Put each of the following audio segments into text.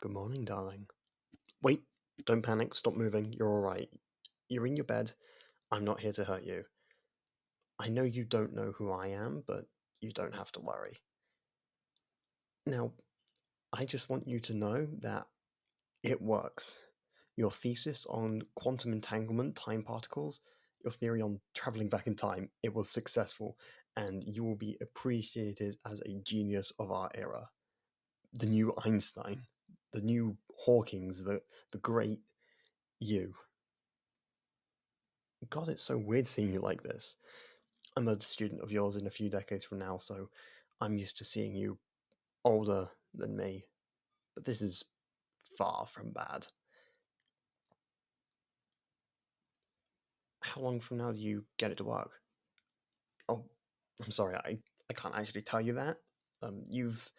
Good morning, darling. Wait, don't panic, stop moving, you're alright. You're in your bed, I'm not here to hurt you. I know you don't know who I am, but you don't have to worry. Now, I just want you to know that it works. Your thesis on quantum entanglement time particles, your theory on traveling back in time, it was successful, and you will be appreciated as a genius of our era. The new Einstein, the new Hawkins, the great you. God, it's so weird seeing you like this. I'm a student of yours in a few decades from now, so I'm used to seeing you older than me. But this is far from bad. How long from now do you get it to work? Oh, I'm sorry, I can't actually tell you that. You've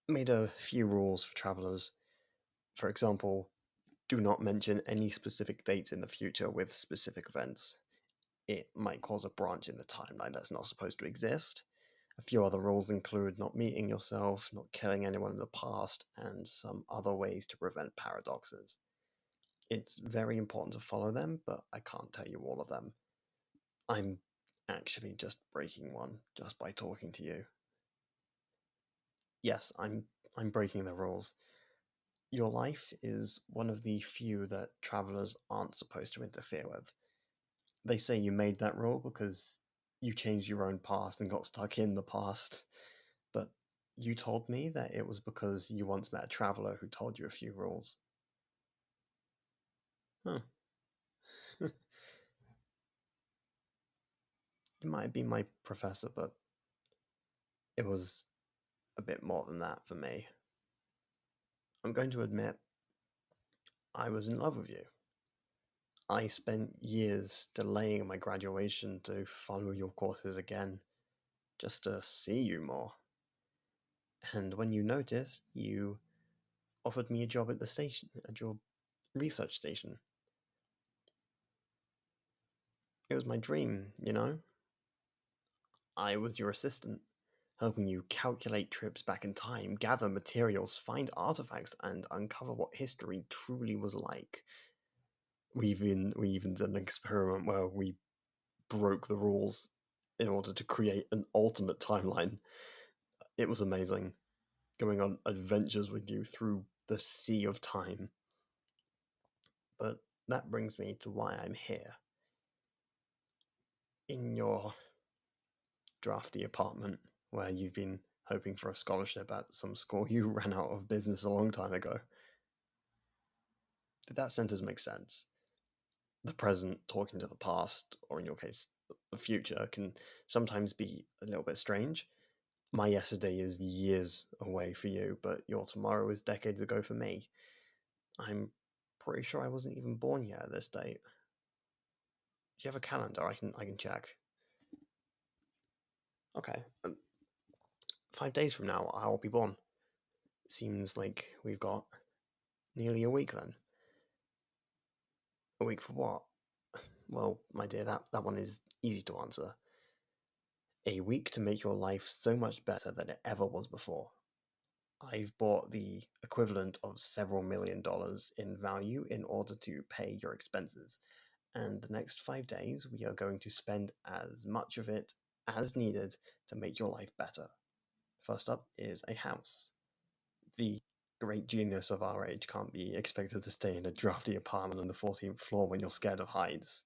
made a few rules for travelers. For example, do not mention any specific dates in the future with specific events. It might cause a branch in the timeline that's not supposed to exist. A few other rules include not meeting yourself, not killing anyone in the past, and some other ways to prevent paradoxes. It's very important to follow them, but I can't tell you all of them. I'm actually just breaking one just by talking to you. Yes, I'm breaking the rules. Your life is one of the few that travelers aren't supposed to interfere with. They say you made that rule because you changed your own past and got stuck in the past. But you told me that it was because you once met a traveler who told you a few rules. Huh. You might have been my professor, but it was a bit more than that for me. I'm going to admit, I was in love with you. I spent years delaying my graduation to follow your courses again, just to see you more. And when you noticed, you offered me a job at the station, at your research station. It was my dream, you know? I was your assistant, helping you calculate trips back in time, gather materials, find artifacts, and uncover what history truly was like. We even did an experiment where we broke the rules in order to create an alternate timeline. It was amazing, going on adventures with you through the sea of time. But that brings me to why I'm here. In your drafty apartment, where you've been hoping for a scholarship at some school you ran out of business a long time ago. Did that sentence make sense? The present talking to the past, or in your case, the future, can sometimes be a little bit strange. My yesterday is years away for you, but your tomorrow is decades ago for me. I'm pretty sure I wasn't even born yet at this date. Do you have a calendar? I can check. Okay, 5 days from now I'll be born. Seems like we've got nearly a week then. A week for what? Well, my dear, that one is easy to answer. A week to make your life so much better than it ever was before. I've bought the equivalent of several $1 million in value in order to pay your expenses. And the next 5 days, we are going to spend as much of it as needed to make your life better. First up is a house. The great genius of our age can't be expected to stay in a drafty apartment on the 14th floor when you're scared of heights.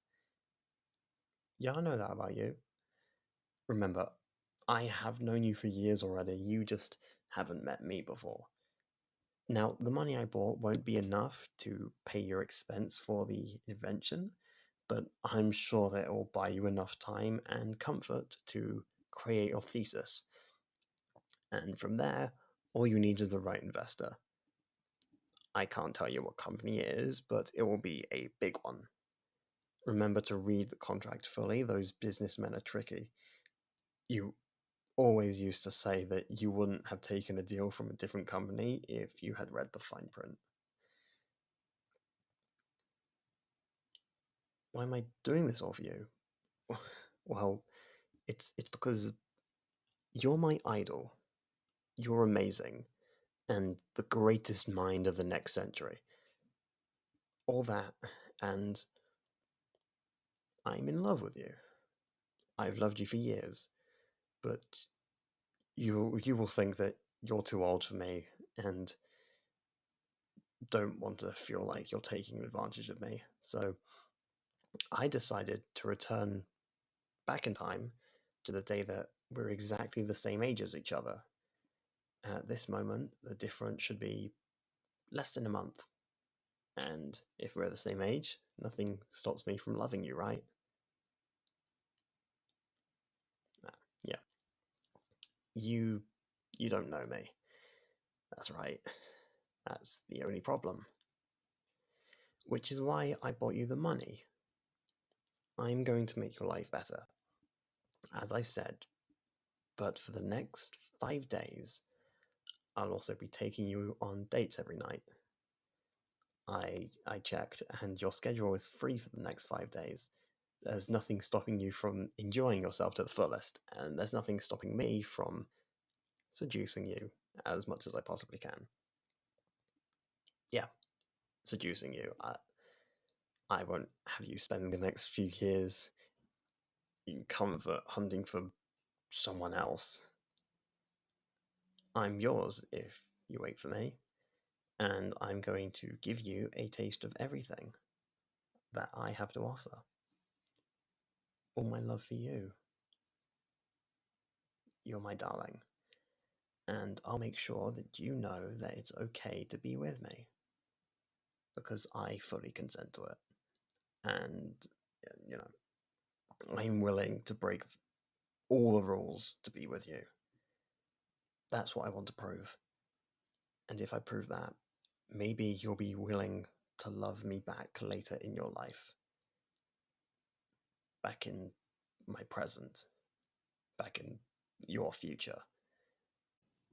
Yeah, I know that about you. Remember, I have known you for years already, you just haven't met me before. Now, the money I bought won't be enough to pay your expense for the invention, but I'm sure that it will buy you enough time and comfort to create your thesis. And from there, all you need is the right investor. I can't tell you what company it is, but it will be a big one. Remember to read the contract fully, those businessmen are tricky. You always used to say that you wouldn't have taken a deal from a different company if you had read the fine print. Why am I doing this all for you? Well, it's because you're my idol. You're amazing. and the greatest mind of the next century. All that, and I'm in love with you. I've loved you for years, but you will think that you're too old for me and don't want to feel like you're taking advantage of me. So I decided to return back in time to the day that we're exactly the same age as each other. At this moment, the difference should be less than a month. And if we're the same age, nothing stops me from loving you, right? Yeah. You you don't know me. That's right. That's the only problem. Which is why I bought you the money. I'm going to make your life better, as I said, but for the next 5 days, I'll also be taking you on dates every night. I checked, and your schedule is free for the next 5 days. There's nothing stopping you from enjoying yourself to the fullest, and there's nothing stopping me from seducing you as much as I possibly can. Yeah, seducing you. I won't have you spending the next few years in comfort hunting for someone else. I'm yours if you wait for me, and I'm going to give you a taste of everything that I have to offer. All my love for you. You're my darling. And I'll make sure that you know that it's okay to be with me because I fully consent to it. And, you know, I'm willing to break all the rules to be with you. That's what I want to prove. And if I prove that, maybe you'll be willing to love me back later in your life, back in my present, back in your future.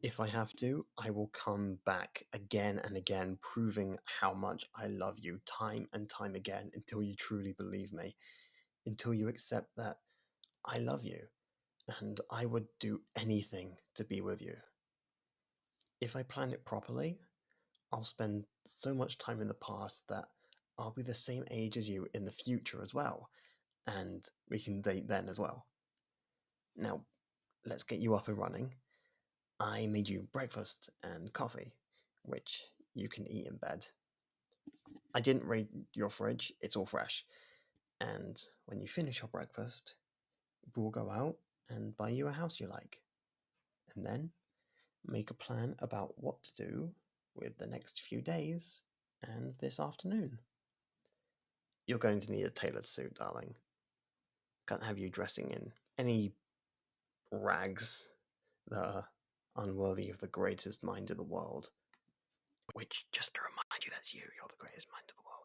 If I have to, I will come back again and again, proving how much I love you time and time again until you truly believe me, until you accept that I love you and I would do anything to be with you. If I plan it properly, I'll spend so much time in the past that I'll be the same age as you in the future as well, and we can date then as well. Now, let's get you up and running. I made you breakfast and coffee, which you can eat in bed. I didn't raid your fridge, it's all fresh. And when you finish your breakfast, we'll go out and buy you a house you like. And then make a plan about what to do with the next few days and this afternoon. You're going to need a tailored suit, darling. Can't have you dressing in any rags that are unworthy of the greatest mind in the world. Which, just to remind you, that's you. You're the greatest mind in the world.